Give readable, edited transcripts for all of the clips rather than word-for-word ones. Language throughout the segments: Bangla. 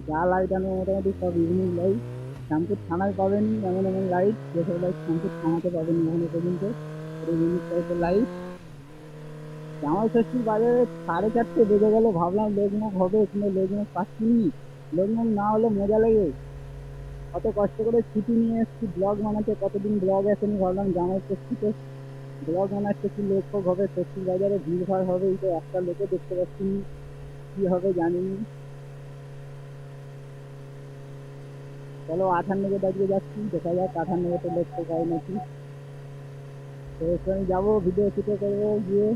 যা লাইট আনে মোটামুটি সব ইভিনিং লাইট। শ্যামপুর থানায় পাবেন এমন এমন লাইট, যেসব লাইট শ্যামপুর থানাতে পাবেন এখনো পর্যন্ত। ইউনিক টাইপের লাইট। জামাই ষষ্ঠীর বাজারে 4:30 বেজে গেল, ভাবলাম লোকমুখ হবে, কিন্তু লোকমুখ পাচ্ছিনি। লোকমুখ না হলে মজা লাগে। কত কষ্ট করে ছুটি নিয়ে এসেছি ব্লগ বানাতে, কতদিন ব্লগ আসেনি, ভাবলাম জামাই ষষ্ঠীতে ব্লগ বানাচ্ছে, কি লোক ফোক হবে, ষষ্ঠীর বাজারে ভিড় ভাড় হবে, এই তো একটা লোকও দেখতে পাচ্ছি নি। কি হবে জানিনি। চলো 58 আজকে যাচ্ছি, দেখা যাক 58তে লোক ফোক হয় নাকি। তো ওখানে যাবো, ভিডিও শুটে করবো গিয়ে।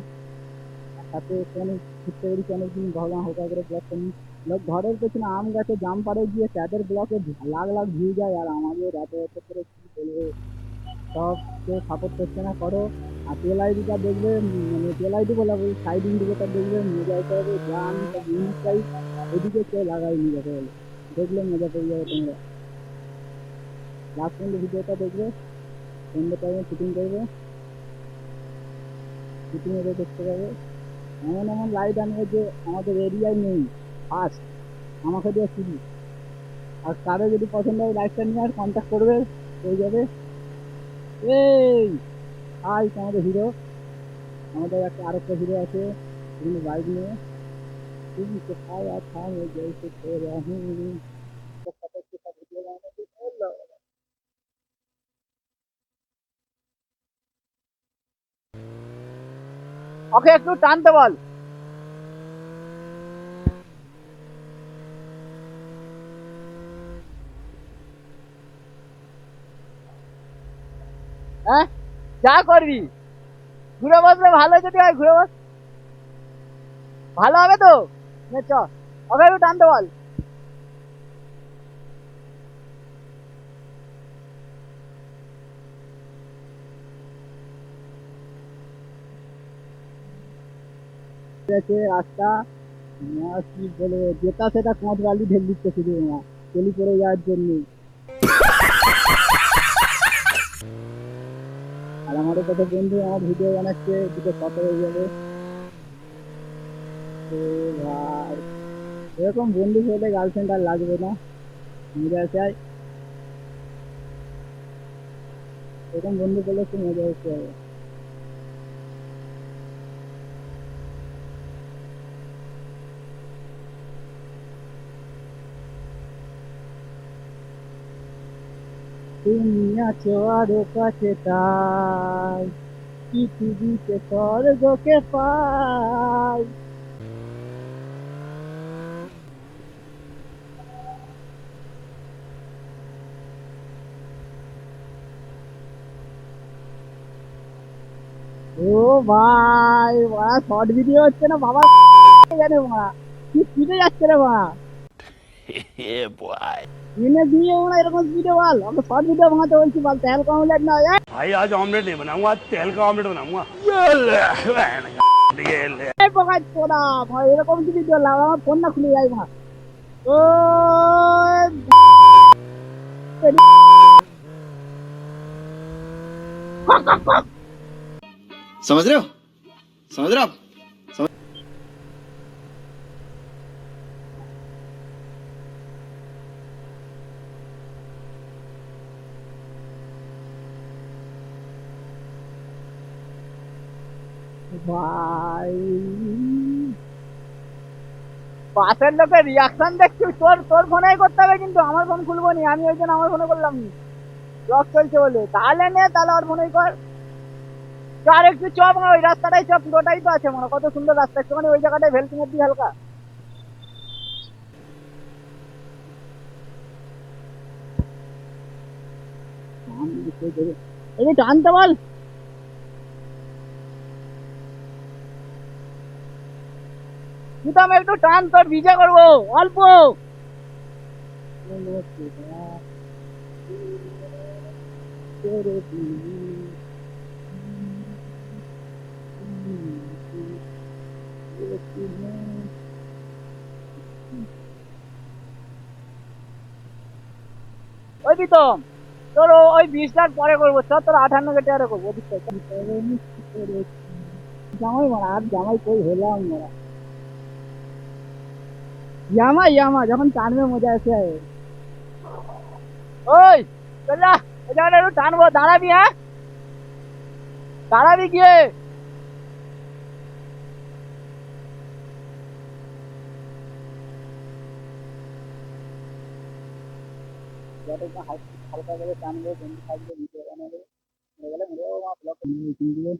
সাথে ওখানে ঘুরতে বেরিয়েছি অনেকদিন, ভাবলাম হালকা করে ব্লগ করি। লোক ঘরের পেছনে আম গাছে জাম পাড়ে গিয়ে তাদের ব্লকে লাখ লাখ ভিউ যায়, আর আমাদের এত এত করে কি বলবো। সব কেউ সাপোর্ট করছে না, করো। আর টেল আইডিটা দেখবে, মানে টেল আইডি বলা বলি, সাইড ইন্ডিকেটার দেখবে, মজা হতে হবে। যা আমি সব ইউনিক টাইপ, এদিকে কেউ লাগাইনি যাতে বলে, দেখলে মজা পেয়ে যাবে তোমরা। লাস্ট পর্যন্ত ভিডিওটা দেখবে। সন্ধ্যে টাইমে শুটিং করবে, শুটিং এ দেখতে পাবে। এমন এমন লাইট আনবে যে আমাদের এরিয়ায় নেই, ফার্স্ট আমাকে দিয়ে শুরু। আর কারো যদি পছন্দ হয় লাইটটা নিয়ে আর কন্ট্যাক্ট করবে, হয়ে যাবে। এই হাই আমাদের হিরো, আমাদের একটা আরেকটা হিরো আছে এখানে বাইক নিয়ে। तुम तो खाया था मैं जैसे तेरा हूँ, तो फटक के साथ वीडियो बनाने की बोल रहा हूँ। ওকে একটু টানতে বল। হ্যাঁ, যা করবি ঘুরে বসলে ভালো, যদি হয় ঘুরে বস, ভালো হবে তো। চ, ওকে একটু টানতে বল। আছে রাস্তা, মা কি বলবো, যেটা সেটা কাঁচ বালি ঢেল দিচ্ছে শুধু, মা চলি পড়ে যাওয়ার জন্য। আর আমাদের কত বন্ধু আমার ভিডিও বানাচ্ছে, দুটো ফটো হয়ে যাবে। তো ভাই, এরকম বন্ধু হলে গার্লফ্রেন্ড আর লাগবে না, মজা চাই। এরকম বন্ধু পেলে একটু মজা হচ্ছে হবে। তুমি আছো আরো কাছে, তাই পৃথিবীতে স্বর্গকে পাই। ও ভাই, বাড়া শর্ট ভিডিও হচ্ছে না বাবা, জানে বাড়া কি স্পিডে যাচ্ছে রে বাড়া। দিনে দিয়ে বাড়া এরকম স্পিডে বল, আমি শর্ট ভিডিও বানাতে বলছি, বল তেল কম লাগে না। भाई आज ऑमलेट नहीं बनाऊंगा, आज तेल का ऑमलेट बनाऊंगा। এই পোকার চোদা ভাই, এরকম কি ভিডিও লাগা, আমার ফোন না খুলে যায় ভাই। ও समझ रहे हो, समझ रहे हो आप। ভাই, পাশের লোকের রিয়াকশন দেখছি, তোর তোর ফোনে করতে হবে, কিন্তু আমার ফোন খুলবো নি আমি, ওই জন্য আমার ফোনে করলাম নি, ব্লক চলছে বলে। তাহলে নে, তাহলে ওর ফোনেই কর। আর একটু চপ, ওই রাস্তাটাই চপ, পুরোটাই তো আছে মনে, কত সুন্দর রাস্তা, একটুখানি ওই জায়গাটায় ভেলকি মারবি হালকা। এই টানতে বল। তুই একটু টান, তোর ভিজা করবো অল্প। ওই প্রীতম, তোর ওই 20 লাখ পরে করবো, তোর 58 টাকা করবো ওদিক থেকে। জামাই মারা, আর জামাই কই হলাম মারা। ইয়ামা ইয়ামা যখন টানবে মজা আসে। ওই চল যা, এই জায়গাটা একটু টানবো, দাঁড়াবি হ্যাঁ, দাঁড়াবি গিয়ে। হালকা করে টানবে, বন্ধু থাকবে, ভিডিও বানাবে, হয়ে গেলে মরে যাবো মা ব্লগ দিয়ে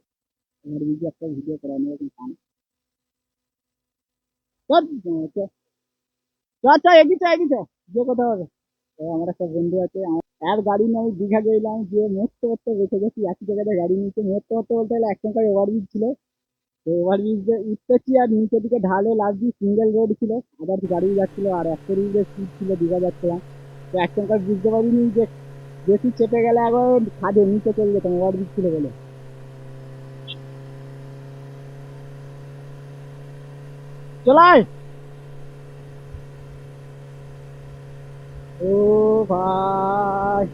আমার ভিডিও একটা ভিডিও করা নেই এখন টান। আচ্ছা এগিয়েছে এগিয়েছে, যে কথা হবে। তো আমার একটা বন্ধু আছে, আর গাড়ি নিয়ে আমি দীঘা গেলাম, গিয়ে মুহূর্তে করতে বসে গেছি একই জায়গায় গাড়ি নিচে মুহূর্তে করতে বলতে গেলে একসঙ্গে ওভারব্রিজ ছিল। তো ওভারব্রিজ দিয়ে উঠতেছি আর নিচের দিকে ঢালে লাস্ট দিয়ে সিঙ্গেল রোড ছিল, আবার গাড়ি যাচ্ছিল আর একটা ব্রিজের স্পিড ছিল, দীঘা যাচ্ছিলাম। তো একসঙ্গে বুঝতে পারিনি যে বেশি চেপে গেলে একবার খাদে নিচে চলে যেতাম, ওভারব্রিজ ছিল বলে। চলাই ও ভাই,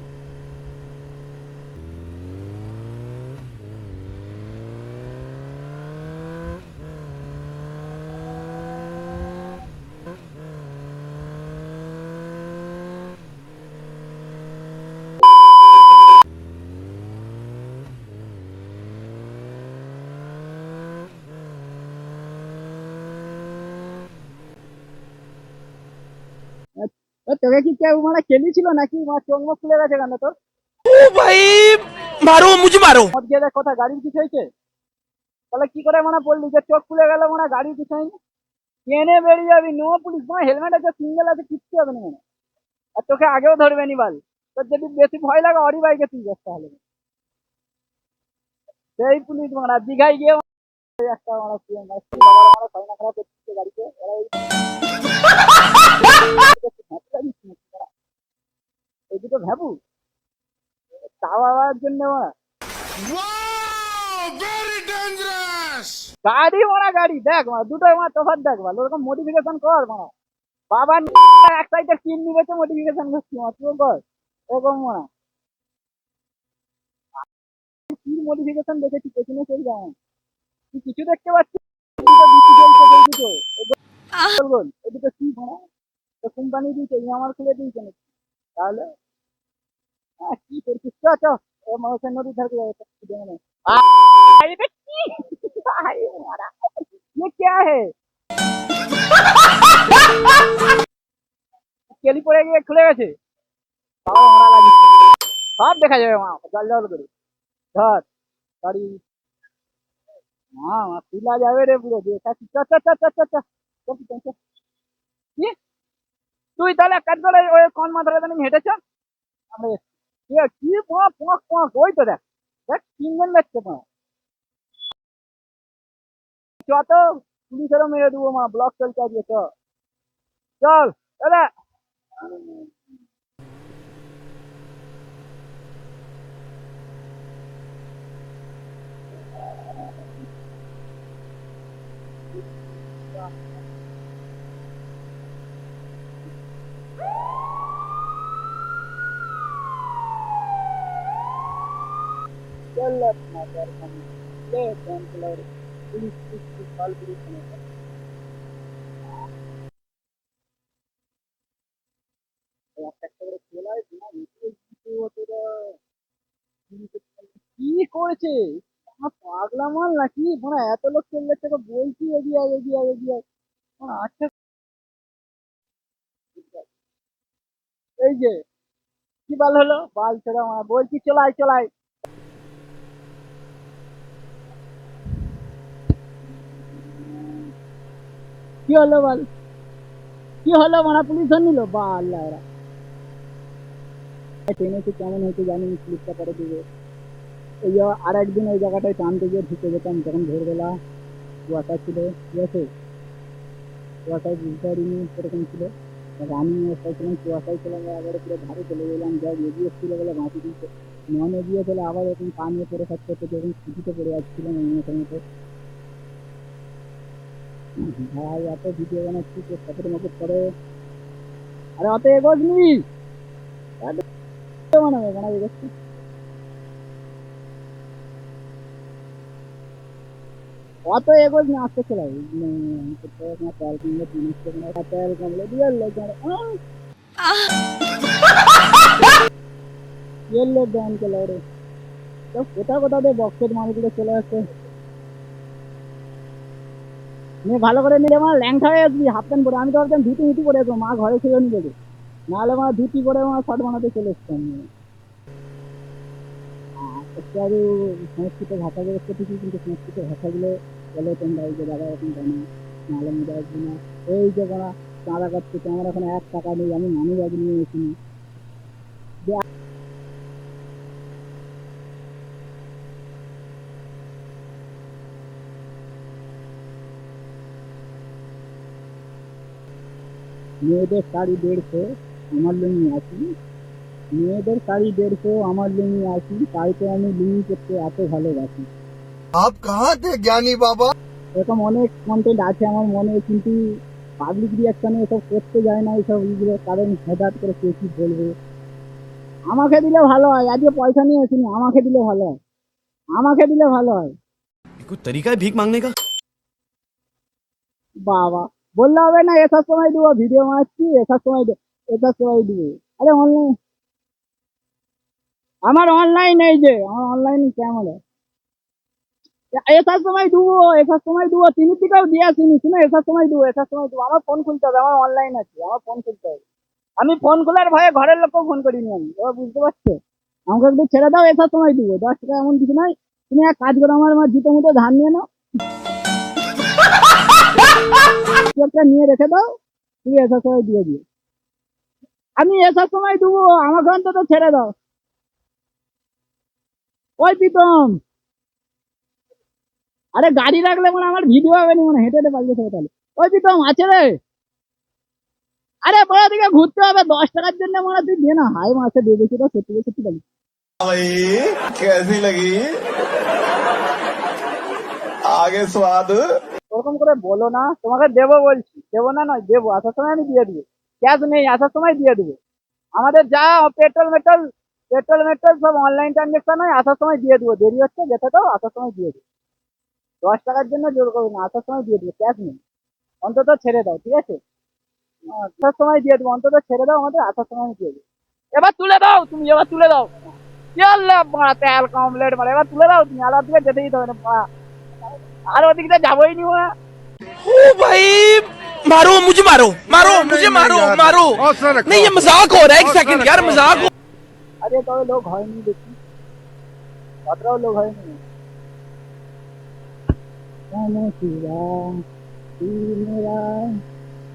তোকে কি কেউ মানে খেলিছিল নাকি, মানে চোখ মুখ খুলে গেছে কেন তোর? भाई मारो मुझे मारो। মদ গিয়ে দেখ কথা, গাড়ির কিছু হয়েছে? তাহলে কি করে মানে বললি যে চোখ খুলে গেল, মানে গাড়ির কিছু হয়নি? ট্রেনে বেরিয়ে যাবি, নো পুলিশ, মানে হেলমেট আছে, সিঙ্গেল আছে, কিচ্ছু হবে না মানে। আর তোকে আগেও ধরবে নি বাল। তোর যদি বেশি ভয় লাগে অরি বাইকে তুই যাস তাহলে। সেই পুলিশ মানে দীঘায় গিয়ে একটা মানে কি মানে কি বাবার মানে সাইনা খারাপ করছে গাড়িতে, ওরা এই দুটো ভাবু তাও আওয়ার জন্য মানে গাড়ি মারা গাড়ি দেখ মানে দুটো আমার তফাৎ দেখ ভালো, ওরকম মডিফিকেশন কর মানে। বাবা এক সাইডে কিন নিবেছে, মডিফিকেশন করছি মানে তুই কর এরকম মানে। কি মডিফিকেশন দেখেছি পেছনে সেই যায়, তুই কিছু দেখতে পাচ্ছিস? দুটো বিসি চলছে, সেই দুটো গোল গোল, এই দুটো কি মানে তো কোম্পানি দিয়েছে, আমার খুলে দিয়েছে নাকি? তাহলে কি করছিস, চ চ মানুষের নদী ধারে যাবে মানে। अरे बे अरे मारा, ये क्या है? কেলি পড়ে গিয়ে খুলে গেছে, বাবা মারা লাগিস, সব দেখা যাবে মা, জল জল করে ধর গাড়ি, মা মা তুলা যাবে রে পুরো দেখাচ্ছি, চ চ চ চ চ চ চ চ চ। কি তুই তাহলে এক কাজ করে ওই কোন মাথাটা জানি হেঁটেছ, আমরা কি পোঁক পোঁক পোঁক, ওই তো দেখ দেখ তিনজন দেখছে পোঁক। চ তো, পুলিশেরও মেরে দেবো মা, ব্লক চলছে আজকে, চ চল দাদা। चल अपना कर ले फोन चला, पुलिस पुलिस कॉल पुलिस ने একটা করে খেলায় না নিচে কিছু তোরা কি করেছে, আমার পাগলা মাল নাকি মানে, এত লোক চলে যাচ্ছে তোকে বলছি এগিয়ে আয় এগিয়ে আয় এগিয়ে আয় মানে। আচ্ছা এই যে কি বাল হলো, বাল ছেড়া মানে বলছি চলাই চলাই। কি হলো বল, কি হলো মানে পুলিশ ধর নিল বা আল্লাহ, এরা ট্রেনে কেমন হয়েছে জানি, পুলিশটা পরে দিবে। এই যে আর একদিন ওই জায়গাটায় টানতে গিয়ে ঢুকে যেতাম যখন ভোরবেলা, কুয়াশা ছিল, ঠিক আছে, কুয়াশায় বুঝতে পারিনি সেরকম ছিল। রানিং অবস্থায় ছিলাম, কুয়াশায় ছিলাম, একবারে পুরো ধারে চলে গেলাম, যা এগিয়ে ছিল বলে বাঁচি দিচ্ছে। নন এগিয়ে চলে আবার এরকম পা নিয়ে পড়ে থাকতে হচ্ছে, যখন স্কুটিতে পড়ে যাচ্ছিলাম মতো মতো। ভাই এত ভিডিও বানাচ্ছি তো সাথে মতো করে, আরে অত এগোসনি, বানাবে বানাবে এগোচ্ছি। অত এগোজ না, আস্তে চলাই তেল কিনলে 3 তেল কমলে দিয়ে লোক ব্যান চলে রে। তো কোথা দিয়ে বক্সের মানুষগুলো চলে আসছে। নিয়ে ভালো করে নিলে আমার ল্যাংটা হয়ে আসবি হাফ প্যান্ট পরে। আমি তো ভাবতাম ধুতি মুটি পরে আসবো, মা ঘরে ছিল নি বলে, নাহলে আমার ধুতি পরে আমার শর্ট বানাতে চলে এসতাম। একটু আরো সংস্কৃত ভাষাগুলো একটু ঠিকই, কিন্তু সংস্কৃত ভাষাগুলো বলে তোমরা এই যে দাদা এরকম জানো, নাহলে মজা আসবে না। এই যে ওরা চাঁদা কাটছে, আমার এখন 1 টাকা নেই, আমি মানি ব্যাগ নিয়ে এসিনি। মেয়েদের শাড়ি 150, আমার লুঙ্গি 80। মেয়েদের শাড়ি 150, আমার লুঙ্গি 80। তাই তো আমি লুঙ্গি করতে এত ভালোবাসি। आप कहाँ थे ज्ञानी बाबा? এরকম অনেক কন্টেন্ট আছে আমার মনে, কিন্তু পাবলিক রিয়াকশনে এসব করতে যায় না এইসব ইগুলো, কারণ হঠাৎ করে কে কি বলবে। আমাকে দিলে ভালো হয়, আজকে পয়সা নিয়ে আসিনি, আমাকে দিলে ভালো হয়, আমাকে দিলে ভালো হয়। कोई तरीका है भीख मांगने का? বাবা, বললে হবে না এসার সময় দেবো, ভিডিও মারছি এসার সময় এসার সময় দিবো। আরে অনলাইন, আমার অনলাইন এই যে আমার অনলাইন কেমন এসার সময় দেবো, এসার সময় দেবো, তিনি থেকেও দিয়ে আসিনি, শুনে এসার সময় দেবো, এসার সময় দেবো। আমার ফোন খুলতে হবে, আমার অনলাইন আছে, আমার ফোন খুলতে হবে। আমি ফোন খোলার ভয়ে ঘরের লোককেও ফোন করিনি আমি, এবার বুঝতে পারছো। আমাকে একটু ছেড়ে দাও, এসার সময় দিবো, 10 টাকা এমন কিছু নয়। তুমি এক কাজ করো, আমার জুতো মুতো ধান নিয়ে নাও, একটা নিয়ে রেখে দাও, তুমি এসার সময় দিয়ে দিও। আমি এসার সময় দেবো, আমাকে অন্তত ছেড়ে দাও। ওই প্রীতম, আরে গাড়ি রাখলে মানে আমার ভিডিও হবে না, মানে হেঁটে হেঁটে পালিয়ে থাকবে তাহলে। ওই প্রীতম আছে রে, আরে বড় দিকে ঘুরতে হবে 10 টাকার জন্য, মানে তুই দে না, হাই মাসে দিয়ে দিচ্ছি তো, সত্যি সত্যি পালি। भाई कैसी लगी? आगे स्वाद। ওরকম করে বলো না, তোমাকে দেবো বলছি, দেবো না নয়, দেবো, আসার সময় আমি দিয়ে দিবো। ক্যাশ নেই, আসার সময় দিয়ে দেবো। আমাদের যা পেট্রোল মেট্রোল সব অনলাইন ট্রানজেকশন হয়, আসার সময় দিয়ে দেবো। দেরি হচ্ছে যেতে দাও, আসার সময় দিয়ে দেবো। 10 টাকার জন্য জোর করবো না, আসার সময় দিয়ে দেবো, ক্যাশ নেই। অন্তত ছেড়ে দাও, ঠিক আছে, আসার সময় দিয়ে দেবো, অন্তত ছেড়ে দাও আমাদের, আসার সময় আমি দিয়ে দেবো। এবার তুলে দাও, তুমি এবার তুলে দাও। তেল কমপ্লেট মানে, এবার তুলে দাও তুমি, আর ওদিকে যেতে দিতে হবে না আর ওদিকে যাবোই নি ওরা। ओ भाई मारो मुझे, मारो मारो मुझे, मारो मारो। नहीं ये मजाक हो रहा है, एक सेकंड यार, मजाक हो। আরে তবে লোক হয়নি দেখি, কতটাও লোক হয়নি। জানো শিবা, তুই মেরা,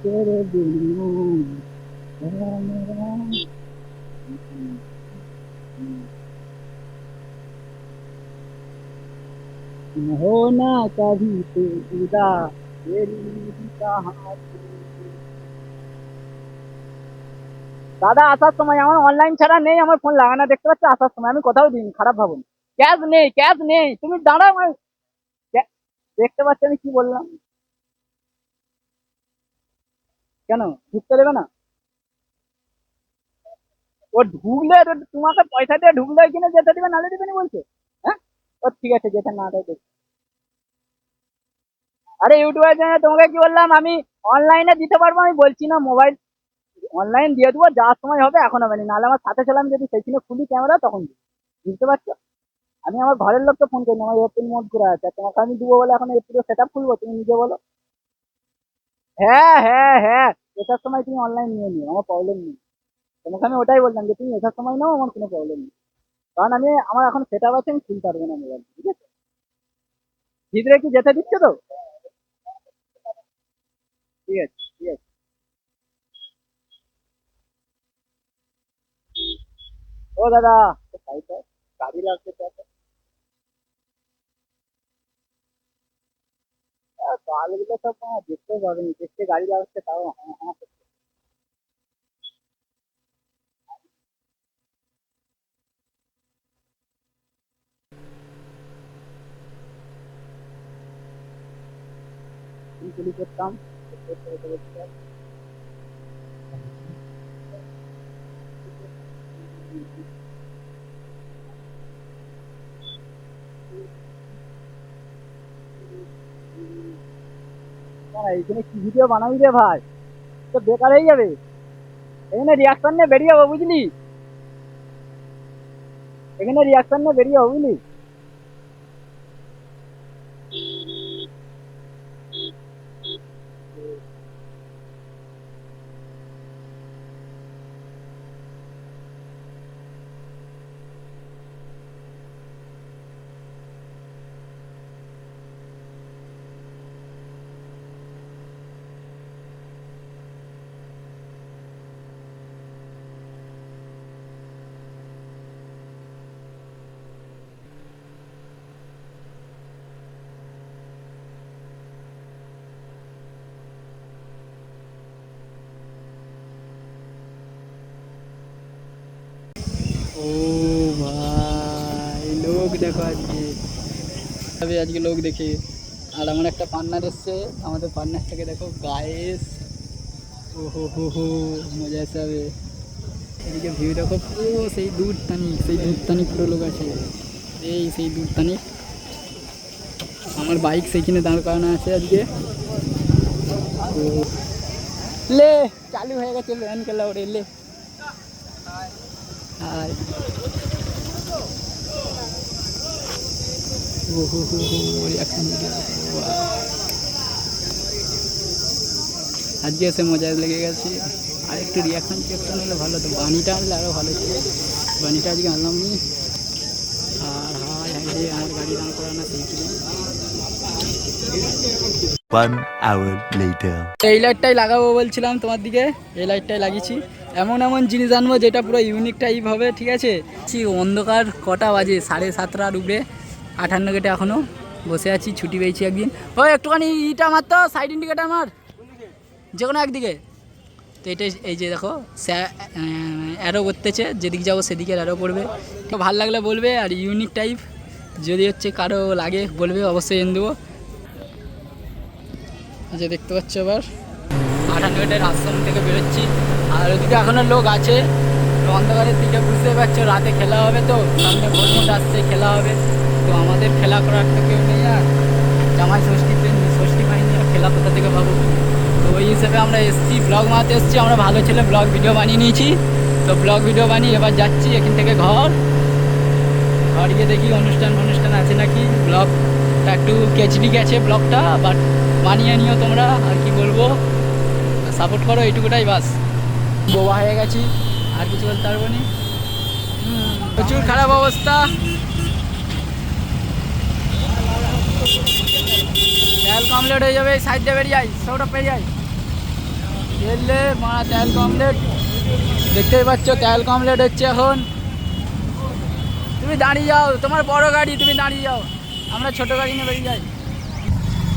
তেরে বিনা তেরা মেরা। हो ना कभी तू जुदा, तेरी कहानी। দাদা আসার সময় আমার অনলাইন ছাড়া নেই, আমার ফোন লাগানো দেখতে পাচ্ছ, আসার সময় আমি কোথাও দিইনি, খারাপ ভাবুন। ক্যাশ নেই, ক্যাশ নেই, তুমি দাঁড়াও দেখতে পাচ্ছ আমি কি বললাম। কেন ঢুকতে দেবে না? ও ঢুকলে তোমাকে পয়সা দিয়ে ঢুকলে কিনে যেতে দিবে, নালে দিবে না বলছে। হ্যাঁ, ও ঠিক আছে, যেতে না দেয় দেখ। আরে ইউটিউবের জন্য তোমাকে কি বললাম, আমি অনলাইনে দিতে পারবো, আমি বলছি না মোবাইল অনলাইন দিয়ে দেবো, যাওয়ার সময় হবে, এখন হবে না, নাহলে আমার সাথে ছিলাম যদি সেইখানে খুলি ক্যামেরা তখন দিই। বুঝতে পারছো, আমি আমার ঘরের লোককে ফোন করি, আমার এয়ারটেল মোড করে আছে, তোমাকে আমি দিব বলে এখন পুরো সেট আপ খুলবো, তুমি নিজে বলো। হ্যাঁ হ্যাঁ হ্যাঁ, এটার সময় তুমি অনলাইন নিয়ে নিও, আমার প্রবলেম নেই। তোমাকে আমি ওটাই বললাম যে তুমি এটার সময় নাও, আমার কোনো প্রবলেম নেই, কারণ আমি আমার এখন সেট আপ আছে, আমি খুলতে পারবো না মোবাইল, ঠিক আছে। ভিতরে কি যেতে দিচ্ছে তো? ঠিক আছে ঠিক আছে। ও দাদা, সাইডে গাড়ি লাগছে তো একটা। গাড়িগুলো সব দেখতে পাবেনি, দেখতে গাড়ি লাগছে তাও হ্যাঁ হ্যাঁ করছে। গুলি করতাম। এখানে কি ভিডিও বানাবি রে ভাই, তো বেকার হয়ে যাবে। এখানে রিয়াকশন নিয়ে বেরিয়ে যাবো বুঝলি, এখানে রিয়াকশন নিয়ে বেরিয়ে যাবো বুঝলি। ও ভাই লোক দেখো আজকে লোক দেখে। আর আমার একটা পার্টনার এসছে, আমাদের পার্টনারটাকে দেখো গায়েস, ও হো হো হো মজা এসে যাবে। এদিকে ভিউ দেখো পুরো সেই দূরতানি পুরো লোক আছে, এই সেই দূরতানি। আমার বাইক সেইখানে দাঁড় করানো আছে আজকে। ও লে চালু হয়ে গেছে ভ্যান কেলা ওরে লে। আর আজকে এসে মজা লেগে গেছে। আর একটু রিয়াকশন হলে ভালো হতো, বানিটা আনলে আরও ভালো ছিল। বানিটা আজকে আনলাম নি। আর হাই হাই আমার গাড়ি দাঁড় করানো সেইখানে। এই লাইটটাই লাগাবো বলছিলাম তোমার দিকে, এই লাইটটাই লাগিয়েছি। এমন এমন জিনিস আনবো যেটা পুরো ইউনিক টাইপ হবে, ঠিক আছে। অন্ধকার কটা বাজে, 7:30 উপরে, 58 গেটে এখনও বসে আছি, ছুটি পেয়েছি একদিন। ওই একটুখানি ইটা মার তো, সাইড ইন্ডিকেটার মার যে কোনো একদিকে। তো এটা এই যে দেখো অ্যারো করতেছে, যেদিকে যাবো সেদিকে অ্যারো পড়বে। তো ভালো লাগলে বলবে, আর ইউনিক টাইপ যদি হচ্ছে কারো লাগে বলবে, অবশ্যই এনে দেবো। আচ্ছা দেখতে পাচ্ছ এবার 58 গেটের আশ্রম থেকে বেরোচ্ছি। আর ওদিকে এখনও লোক আছে, অন্ধকারের দিকে বুঝতে পারছো, রাতে খেলা হবে, তো সামনে ভোট আসছে, খেলা হবে। তো আমাদের খেলা করার তো কেউ নেই, আর জামাই ষষ্ঠী পাইনি, আর খেলা কোথা থেকে পাবো। তো ওই হিসেবে আমরা এসছি, ব্লগ বানাতে এসছি। আমরা ভালো ছেলে, ব্লগ ভিডিও বানিয়ে নিয়েছি। তো ব্লগ ভিডিও বানিয়ে এবার যাচ্ছি এখান থেকে ঘর গিয়ে দেখি অনুষ্ঠান আছে নাকি। ব্লগটা একটু কেচড়ি গেছে ব্লগটা, বাট বানিয়ে নিও তোমরা, আর কি বলবো, সাপোর্ট করো, এইটুকুটাই বাস। বোবা হয়ে গেছি, আর কিছু বলতে পারবো না। প্রচুর খারাপ অবস্থা। তেল কমপ্লিট হয়ে যাবে, সাইড দিয়ে বেরিয়ে যাই, সবটা পেয়ে যাই। তেলে মারা তেল কমপ্লিট, দেখতেই পাচ্ছ তেল কমপ্লিট হচ্ছে এখন। তুমি দাঁড়িয়ে যাও, তোমার বড় গাড়ি, তুমি দাঁড়িয়ে যাও, আমরা ছোটো গাড়ি নিয়ে বেরিয়ে যাই।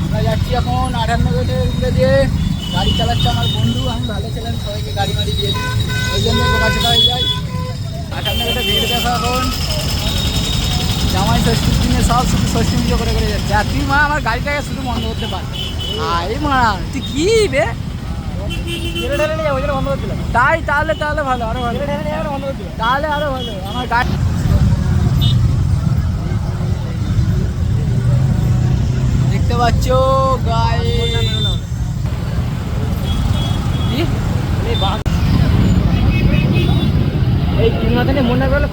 আমরা যাচ্ছি এখন 58 গেটের উপরে দিয়ে। গাড়ি চালাচ্ছে আমার বন্ধু, আমি ভালো ছিলাম, সবাইকে গাড়ি মারি দিয়ে দিই, ওই জন্য বোকাচোকা হয়ে যাই। 58 গেটে ভিড় দেখো এখন, জামাই ষষ্ঠীর দিনে সব শুধু ষষ্ঠী পুজো করে যাচ্ছে। আর তুই মা আমার গাড়িটাকে শুধু বন্ধ করতে পার, এই মা তুই কি বে তাই, তাহলে ভালো, আরো ভালো, তাহলে আরো ভালো। আমার গাড়ি দেখতে পাচ্ছ গায়ে এই তিন মাথা নিয়ে মনে করলে